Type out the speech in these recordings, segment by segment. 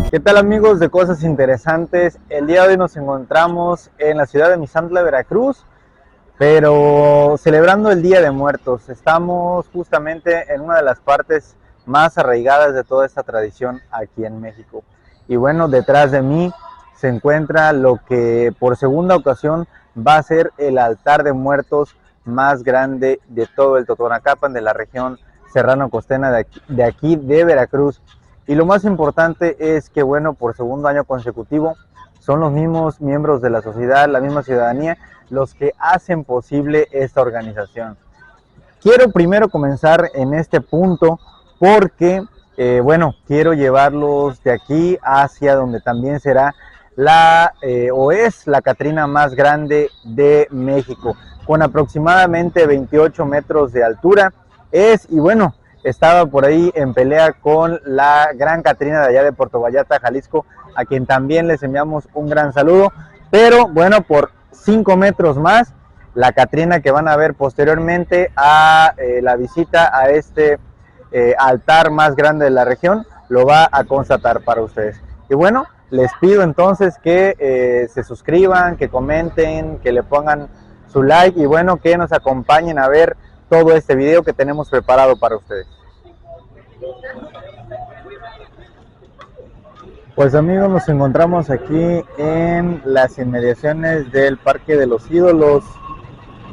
¿Qué tal, amigos de Cosas Interesantes? El día de hoy nos encontramos en la ciudad de Misantla, Veracruz, pero celebrando el Día de Muertos. Estamos justamente en una de las partes más arraigadas de toda esta tradición aquí en México. Y bueno, detrás de mí se encuentra lo que por segunda ocasión va a ser el altar de muertos más grande de todo el Totonacapan, de la región serrano-costera de Veracruz. Y lo más importante es que, bueno, por segundo año consecutivo, son los mismos miembros de la sociedad, la misma ciudadanía, los que hacen posible esta organización. Quiero primero comenzar en este punto porque, bueno, quiero llevarlos de aquí hacia donde también será o es la Catrina más grande de México, con aproximadamente 28 metros de altura. Y bueno, estaba por ahí en pelea con la gran Catrina de allá de Puerto Vallarta, Jalisco, a quien también les enviamos un gran saludo, pero bueno, por 5 metros más, la Catrina que van a ver posteriormente a la visita a este altar más grande de la región, lo va a constatar para ustedes. Y bueno, les pido entonces que se suscriban, que comenten, que le pongan su like y bueno, que nos acompañen a ver todo este video que tenemos preparado para ustedes. Pues amigos, nos encontramos aquí en las inmediaciones del Parque de los Ídolos,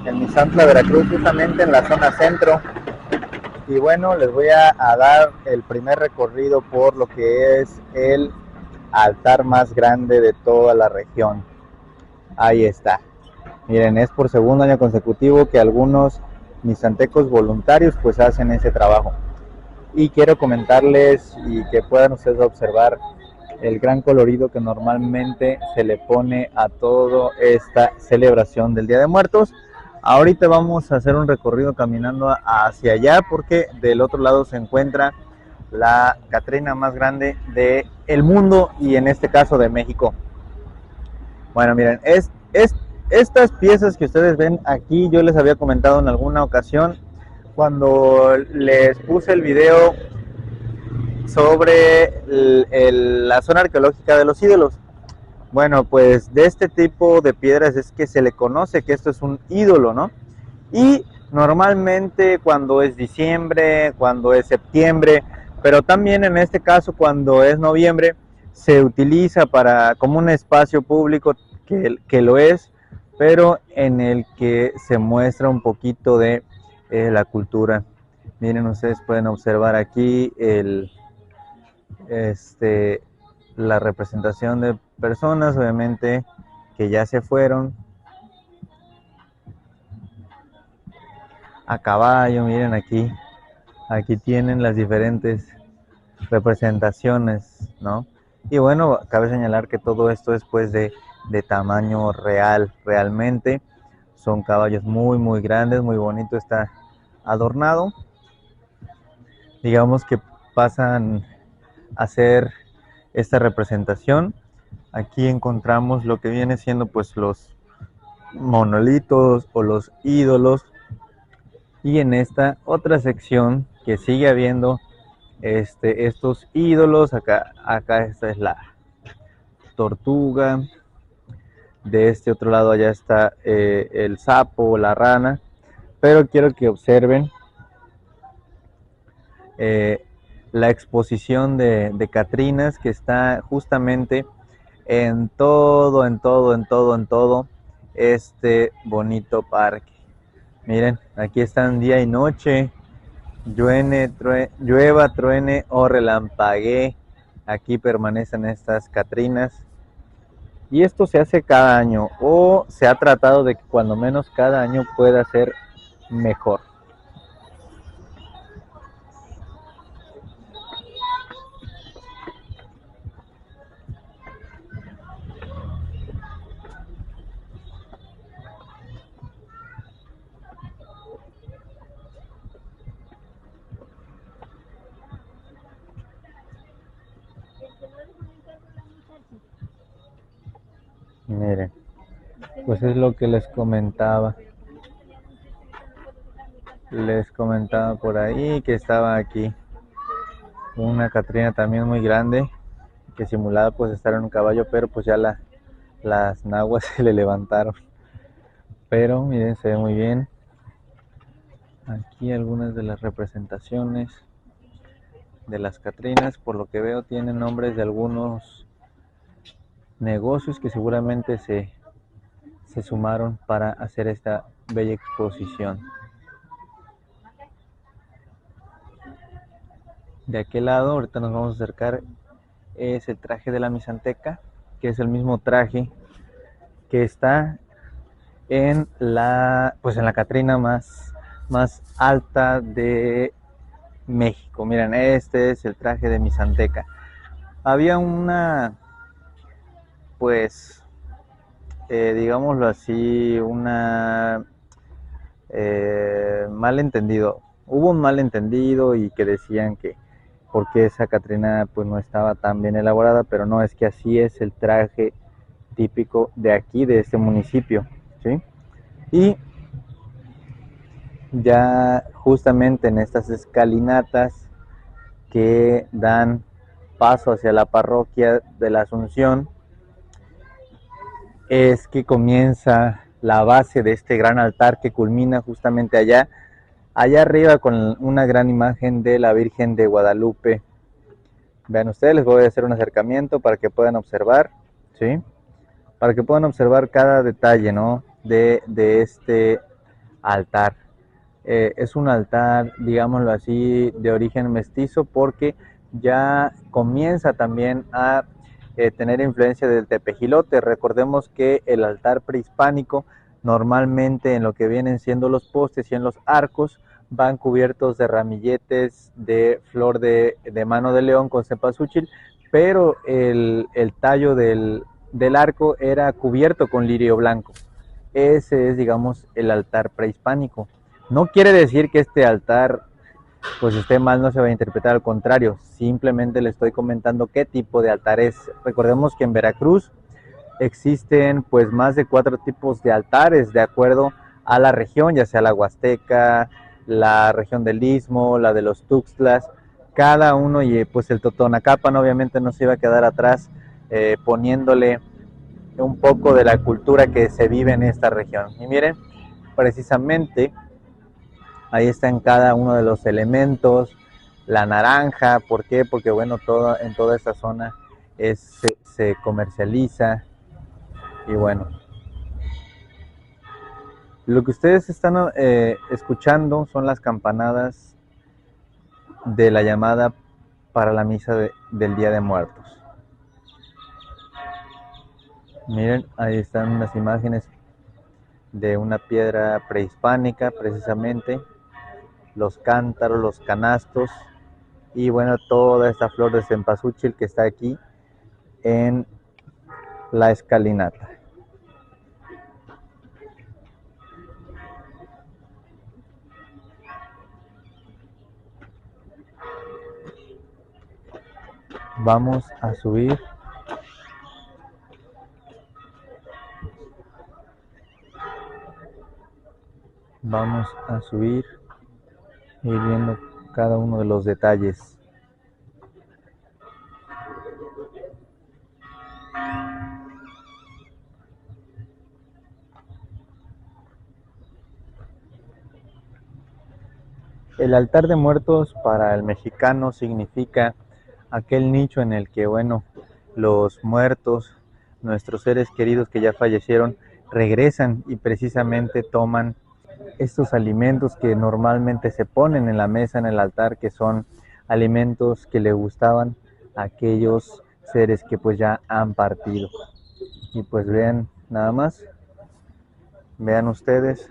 en Misantla, Veracruz, justamente en la zona centro. Y bueno, les voy a dar el primer recorrido por lo que es el altar más grande de toda la región. Ahí está. Miren, es por segundo año consecutivo que algunos misantecos voluntarios pues hacen ese trabajo. Y quiero comentarles y que puedan ustedes observar el gran colorido que normalmente se le pone a toda esta celebración del Día de Muertos. Ahorita vamos a hacer un recorrido caminando hacia allá porque del otro lado se encuentra la Catrina más grande del mundo y en este caso de México. Bueno, miren, estas piezas que ustedes ven aquí, yo les había comentado en alguna ocasión cuando les puse el video sobre la zona arqueológica de los ídolos. Bueno, pues de este tipo de piedras es que se le conoce que esto es un ídolo, ¿no? Y normalmente cuando es diciembre, cuando es septiembre, pero también en este caso cuando es noviembre, se utiliza como un espacio público que lo es, pero en el que se muestra un poquito de la cultura. Miren, ustedes pueden observar aquí la representación de personas, obviamente, que ya se fueron a caballo. Miren aquí tienen las diferentes representaciones, ¿no? Y bueno, cabe señalar que todo esto es pues de tamaño real, realmente. Son caballos muy, muy grandes, muy bonito, está adornado. Digamos que pasan a hacer esta representación. Aquí encontramos lo que viene siendo pues los monolitos o los ídolos, y en esta otra sección que sigue habiendo estos ídolos. Acá esta es la tortuga, de este otro lado allá está el sapo o la rana, pero quiero que observen la exposición de Catrinas que está justamente en todo este bonito parque. Miren, aquí están día y noche, llueva, truene o relampaguee, aquí permanecen estas Catrinas. Y esto se hace cada año, o se ha tratado de que cuando menos cada año pueda ser mejor. Miren, pues es lo que les comentaba. Les comentaba por ahí que estaba aquí una Catrina también muy grande. que simulaba pues estar en un caballo, pero pues ya las naguas se le levantaron. Pero miren, se ve muy bien. Aquí algunas de las representaciones de las Catrinas, por lo que veo tienen nombres de algunos negocios que seguramente se sumaron para hacer esta bella exposición. De aquel lado, ahorita nos vamos a acercar, es el traje de la Misanteca, que es el mismo traje que está pues en la Catrina más alta de México. Miren, este es el traje de Misanteca. Había pues, digámoslo así, malentendido. Hubo un malentendido y que decían que porque esa Catrina pues no estaba tan bien elaborada, pero no, es que así es el traje típico de aquí, de este municipio, ¿sí? Y ya justamente en estas escalinatas que dan paso hacia la parroquia de la Asunción, es que comienza la base de este gran altar que culmina justamente allá arriba con una gran imagen de la Virgen de Guadalupe. Vean ustedes, les voy a hacer un acercamiento para que puedan observar, ¿sí? Para que puedan observar cada detalle, ¿no? de este altar. Es un altar, digámoslo así, de origen mestizo, porque ya comienza también a tener influencia del tepejilote. Recordemos que el altar prehispánico normalmente en lo que vienen siendo los postes y en los arcos van cubiertos de ramilletes de flor de mano de león con cempasúchil, pero el tallo del arco era cubierto con lirio blanco. Ese es, digamos, el altar prehispánico. No quiere decir que este altar pues esté mal, no se va a interpretar, al contrario, simplemente le estoy comentando qué tipo de altar es. Recordemos que en Veracruz existen pues más de 4 tipos de altares de acuerdo a la región, ya sea la Huasteca, la región del Istmo, la de los Tuxtlas, cada uno, y pues el Totonacapan obviamente no se iba a quedar atrás, poniéndole un poco de la cultura que se vive en esta región. Y miren, precisamente ahí está en cada uno de los elementos, la naranja. ¿Por qué? Porque bueno, en toda esta zona se comercializa. Y bueno, lo que ustedes están escuchando son las campanadas de la llamada para la misa del Día de Muertos. Miren, ahí están unas imágenes de una piedra prehispánica, precisamente, los cántaros, los canastos, y bueno, toda esta flor de cempasúchil que está aquí en la escalinata. Vamos a subir. Vamos a subir y ir viendo cada uno de los detalles. El altar de muertos para el mexicano significa aquel nicho en el que, bueno, los muertos, nuestros seres queridos que ya fallecieron, regresan y precisamente toman estos alimentos que normalmente se ponen en la mesa, en el altar, que son alimentos que le gustaban a aquellos seres que pues ya han partido. Y pues vean nada más, vean ustedes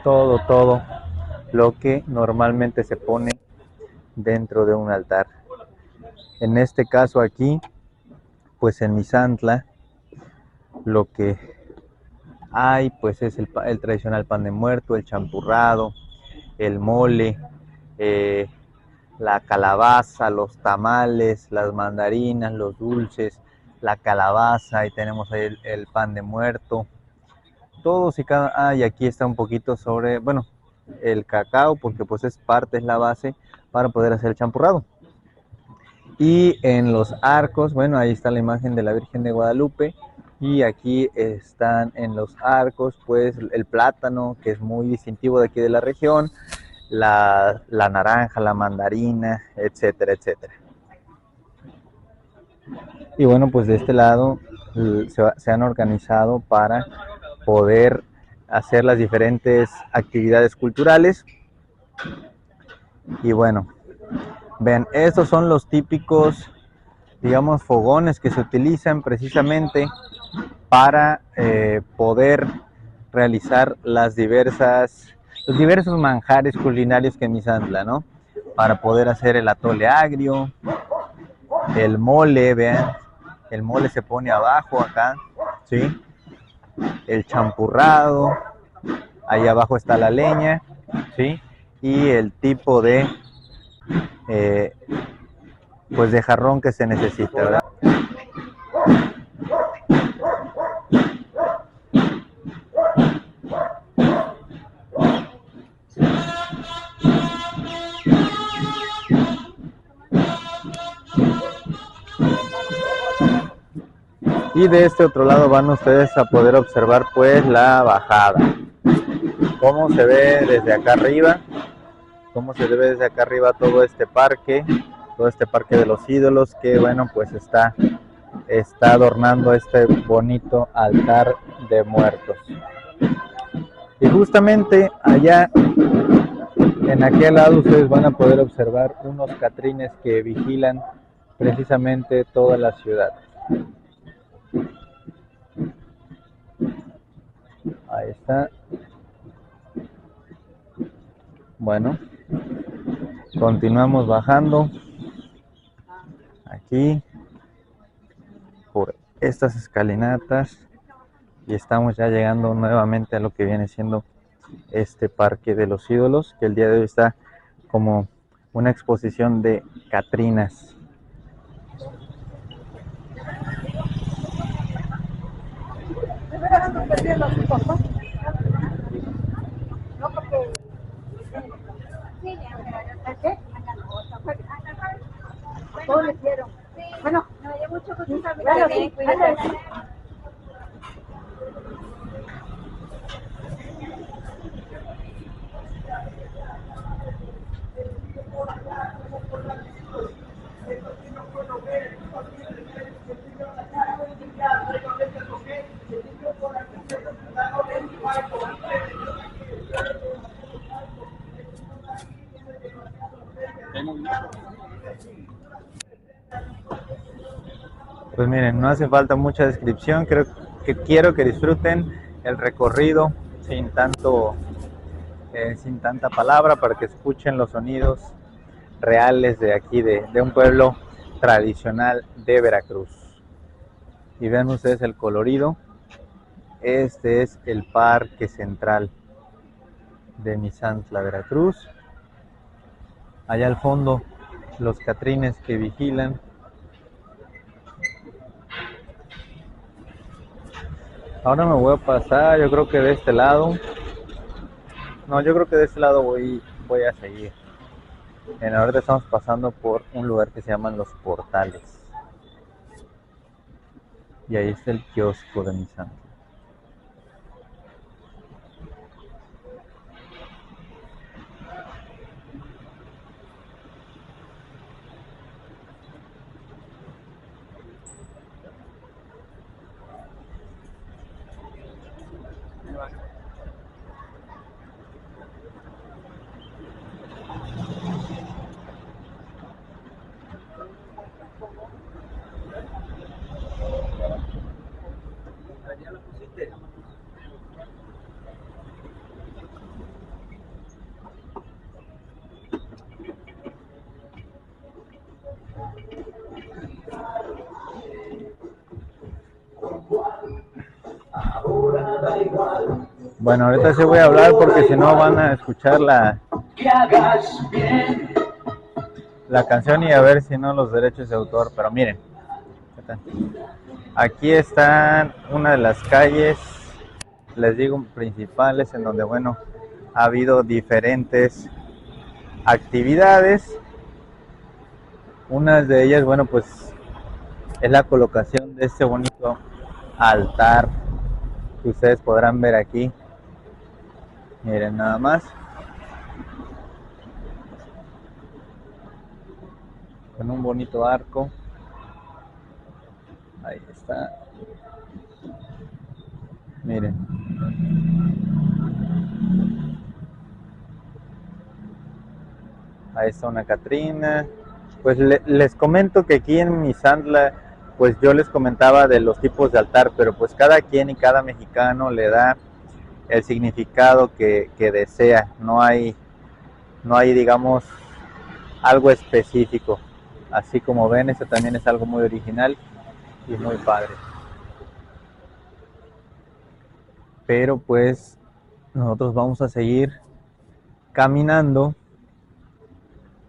todo lo que normalmente se pone dentro de un altar. En este caso aquí, pues en Misantla, lo que hay pues es el tradicional pan de muerto, el champurrado, el mole, la calabaza, los tamales, las mandarinas, los dulces, la calabaza, y tenemos ahí el pan de muerto, todos y cada, y aquí está un poquito sobre, bueno, el cacao, porque pues es la base para poder hacer el champurrado. Y en los arcos, bueno, ahí está la imagen de la Virgen de Guadalupe. Y aquí están en los arcos, pues, el plátano, que es muy distintivo de aquí de la región, la naranja, la mandarina, etcétera, etcétera. Y bueno, pues de este lado se han organizado para poder hacer las diferentes actividades culturales. Y bueno, ven, estos son los típicos, digamos, fogones que se utilizan precisamente para poder realizar los diversos manjares culinarios que en Misantla, ¿no? Para poder hacer el atole agrio, el mole, vean, el mole se pone abajo acá, ¿sí? El champurrado, ahí abajo está la leña, ¿sí? Y el tipo de, eh, pues de jarrón que se necesita, ¿verdad? Y de este otro lado van ustedes a poder observar pues la bajada. Cómo se ve desde acá arriba, cómo se ve desde acá arriba todo este parque de los ídolos que bueno pues está adornando este bonito altar de muertos. Y justamente allá en aquel lado ustedes van a poder observar unos catrines que vigilan precisamente toda la ciudad. Ahí está. Bueno, continuamos bajando aquí por estas escalinatas y estamos ya llegando nuevamente a lo que viene siendo este parque de los ídolos, que el día de hoy está como una exposición de catrinas. Bueno, me dio mucho gusto saber. Pues miren, no hace falta mucha descripción, quiero que disfruten el recorrido sin tanta palabra, para que escuchen los sonidos reales de aquí, de un pueblo tradicional de Veracruz. Y vean ustedes el colorido. Este es el parque central de Misantla, Veracruz. Allá al fondo los catrines que vigilan. Ahora me voy a pasar, yo creo que de este lado. No, yo creo que de este lado voy a seguir. Ahorita estamos pasando por un lugar que se llaman Los Portales. Y ahí está el kiosco de Misantla. Bueno, ahorita sí voy a hablar porque si no van a escuchar la canción y a ver si no los derechos de autor. Pero miren, aquí están una de las calles, les digo, principales, en donde, bueno, ha habido diferentes actividades. Una de ellas, bueno, pues es la colocación de este bonito altar que ustedes podrán ver aquí. Miren nada más, con un bonito arco. Ahí está. Miren. Ahí está una Catrina. Pues les comento que aquí en Misantla, pues yo les comentaba de los tipos de altar, pero pues cada quien y cada mexicano le da el significado que desea. No hay, digamos, algo específico. Así como ven, este también es algo muy original y muy padre. Pero pues nosotros vamos a seguir caminando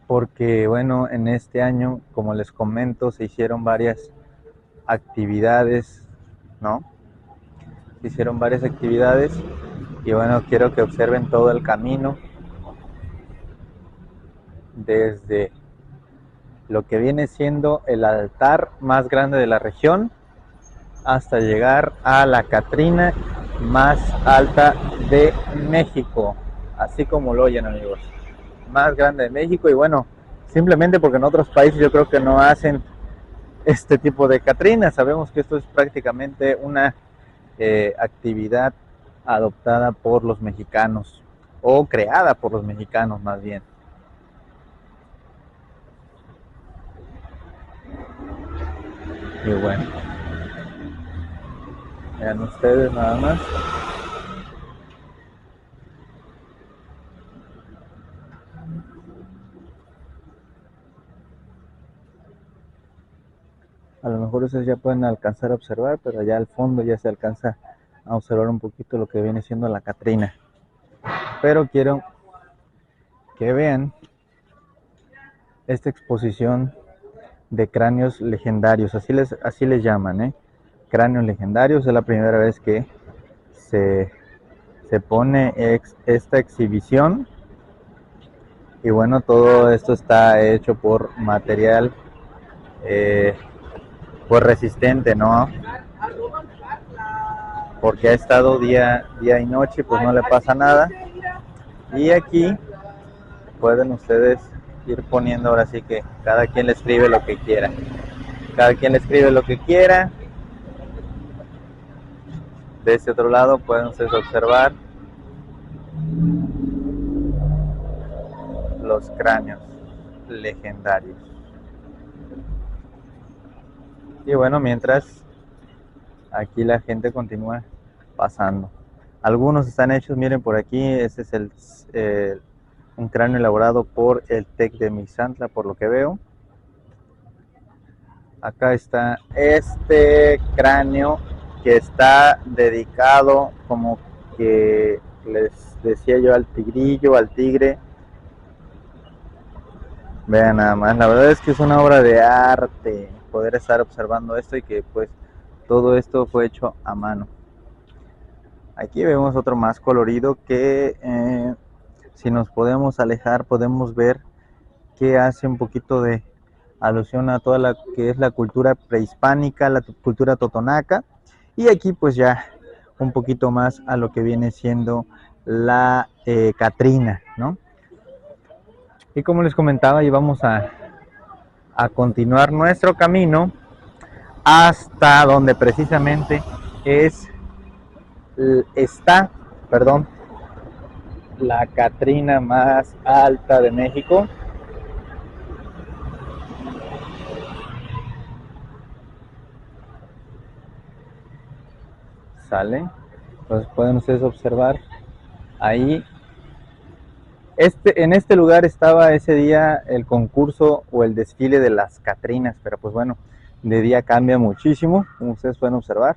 porque bueno, en este año, como les comento, se hicieron varias actividades, ¿no? Se hicieron varias actividades y bueno, quiero que observen todo el camino desde lo que viene siendo el altar más grande de la región hasta llegar a la Catrina más alta de México, así como lo oyen, amigos, más grande de México. Y bueno, simplemente porque en otros países yo creo que no hacen este tipo de Catrinas. Sabemos que esto es prácticamente una actividad adoptada por los mexicanos o creada por los mexicanos más bien. Y bueno, vean ustedes nada más. A lo mejor ustedes ya pueden alcanzar a observar, pero allá al fondo ya se alcanza a observar un poquito lo que viene siendo la Catrina. Pero quiero que vean esta exposición de cráneos legendarios, así les llaman, cráneos legendarios. Es la primera vez que se pone esta exhibición. Y bueno, todo esto está hecho por material pues resistente, ¿no? Porque ha estado día y noche, pues no le pasa nada. Y aquí pueden ustedes ir poniendo, ahora sí que cada quien le escribe lo que quiera. Cada quien le escribe lo que quiera. De este otro lado pueden ustedes observar los cráneos legendarios. Y bueno, mientras aquí la gente continúa pasando. Algunos están hechos, miren por aquí, este es un cráneo elaborado por el TEC de Misantla, por lo que veo. Acá está este cráneo que está dedicado, como que les decía yo, al tigrillo, al tigre. Vean nada más, la verdad es que es una obra de arte poder estar observando esto y que pues todo esto fue hecho a mano. Aquí vemos otro más colorido que si nos podemos alejar podemos ver que hace un poquito de alusión a toda la que es la cultura prehispánica, la cultura totonaca, y aquí pues ya un poquito más a lo que viene siendo la Catrina, ¿no? Y como les comentaba, íbamos a continuar nuestro camino hasta donde precisamente está, perdón, la Catrina más alta de México. Sale, entonces pueden ustedes observar ahí. En este lugar estaba ese día el concurso o el desfile de las Catrinas, pero pues bueno, de día cambia muchísimo, como ustedes pueden observar.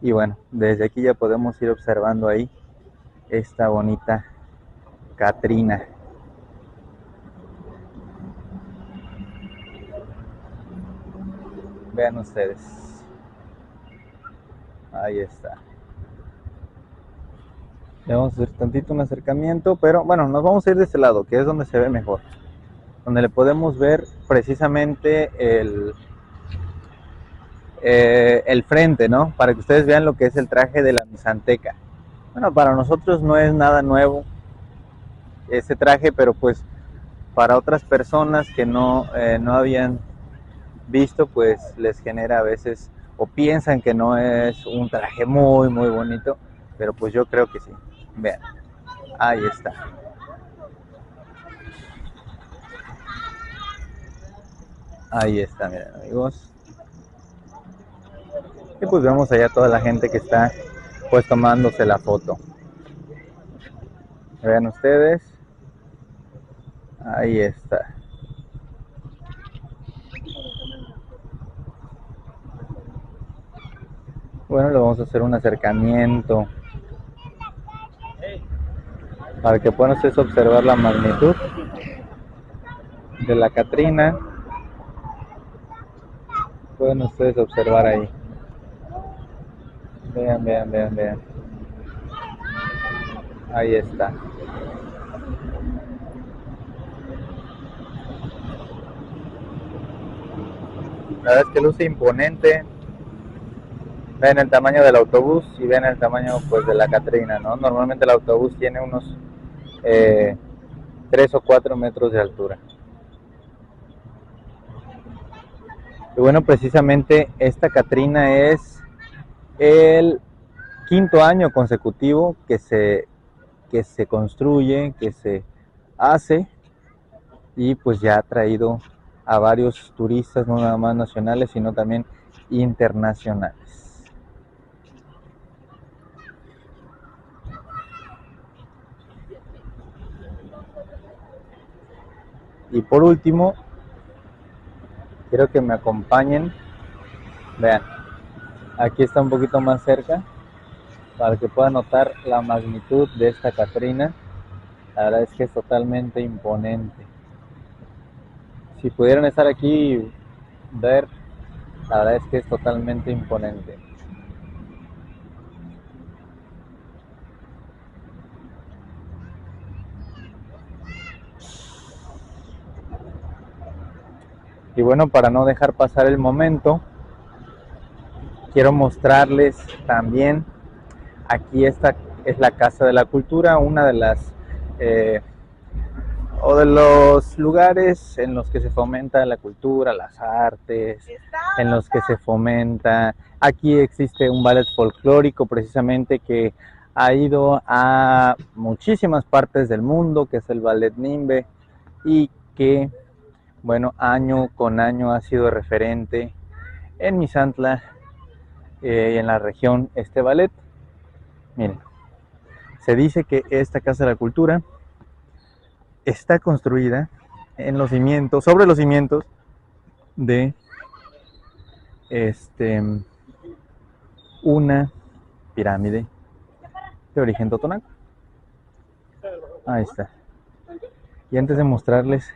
Y bueno, desde aquí ya podemos ir observando ahí esta bonita Catrina. Vean ustedes. Ahí está. Le vamos a hacer tantito un acercamiento, pero bueno, nos vamos a ir de este lado, que es donde se ve mejor. donde le podemos ver precisamente el frente, ¿no? Para que ustedes vean lo que es el traje de la misanteca. Bueno, para nosotros no es nada nuevo ese traje, pero pues para otras personas que no habían visto, pues les genera a veces o piensan que no es un traje muy, muy bonito, pero pues yo creo que sí. Vean, ahí está. Ahí está, miren amigos. Y pues vemos allá toda la gente que está pues tomándose la foto. Vean ustedes. Ahí está. Bueno, le vamos a hacer un acercamiento para que puedan ustedes observar la magnitud de la Catrina. Pueden ustedes observar ahí. Vean, vean, vean, vean. Ahí está. La verdad es que luce imponente. Ven el tamaño del autobús y ven el tamaño pues de la Catrina, ¿no? Normalmente el autobús tiene unos 3 o 4 metros de altura. Y bueno, precisamente esta Catrina es el quinto año consecutivo que se construye, que se hace, y pues ya ha traído a varios turistas, no nada más nacionales, sino también internacionales. Y por último, quiero que me acompañen. Vean, aquí está un poquito más cerca para que puedan notar la magnitud de esta Catrina. La verdad es que es totalmente imponente. Si pudieran estar aquí y ver, la verdad es que es totalmente imponente. Y bueno, para no dejar pasar el momento, quiero mostrarles también, aquí esta es la Casa de la Cultura, una de las o de los lugares en los que se fomenta la cultura, las artes, en los que se fomenta. Aquí existe un ballet folclórico precisamente que ha ido a muchísimas partes del mundo, que es el Ballet Nimbe, y que, bueno, año con año ha sido referente en Misantla y en la región este ballet. Miren, se dice que esta Casa de la Cultura está construida en los cimientos, sobre los cimientos de una pirámide de origen totonaco. Ahí está. Y antes de mostrarles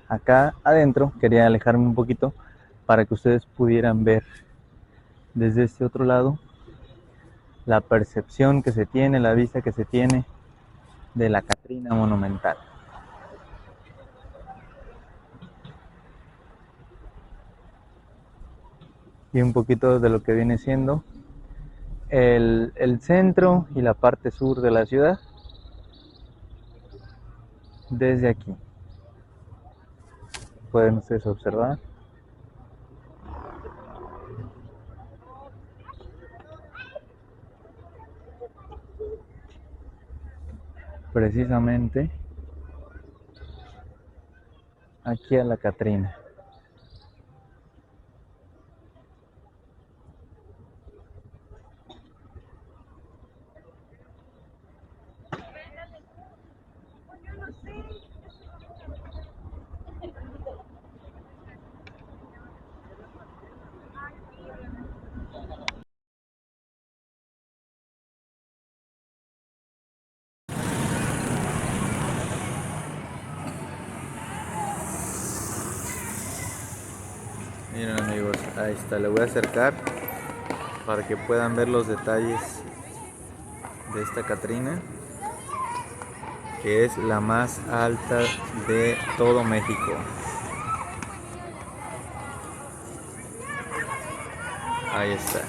acá adentro, quería alejarme un poquito para que ustedes pudieran ver desde este otro lado la percepción que se tiene, la vista que se tiene de la Catrina monumental. Y un poquito de lo que viene siendo el centro y la parte sur de la ciudad desde aquí. Pueden ustedes observar. Precisamente aquí a la Catrina. Miren amigos, ahí está, le voy a acercar para que puedan ver los detalles de esta Catrina. que es la más alta de todo México. Ahí está.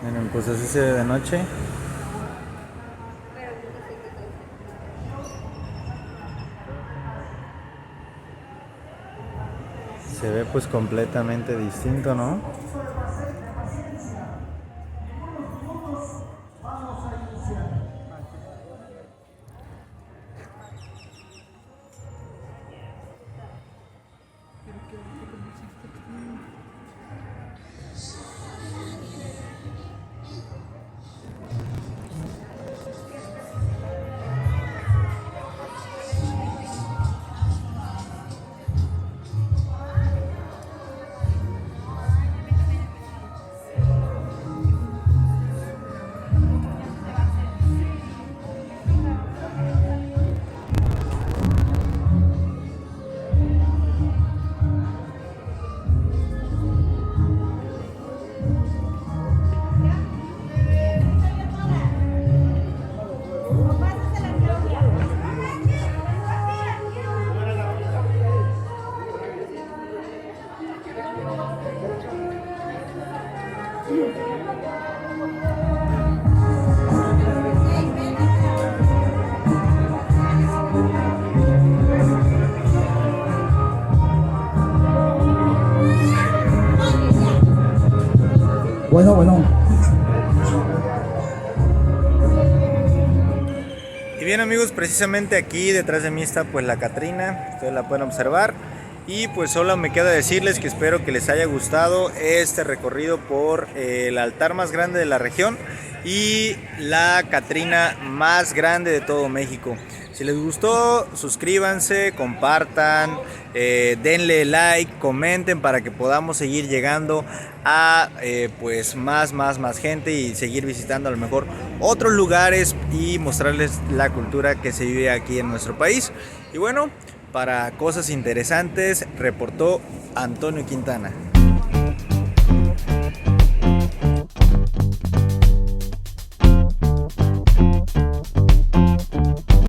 Bueno, pues así se ve de noche. Se ve pues completamente distinto, ¿no? Bueno. Y bien amigos, precisamente aquí detrás de mí está pues la Catrina, ustedes la pueden observar. Y pues solo me queda decirles que espero que les haya gustado este recorrido por el altar más grande de la región y la Catrina más grande de todo México. Si les gustó, suscríbanse, compartan, denle like, comenten para que podamos seguir llegando a pues más gente y seguir visitando a lo mejor otros lugares y mostrarles la cultura que se vive aquí en nuestro país. Y bueno, para Cosas Interesantes reportó Antonio Quintana.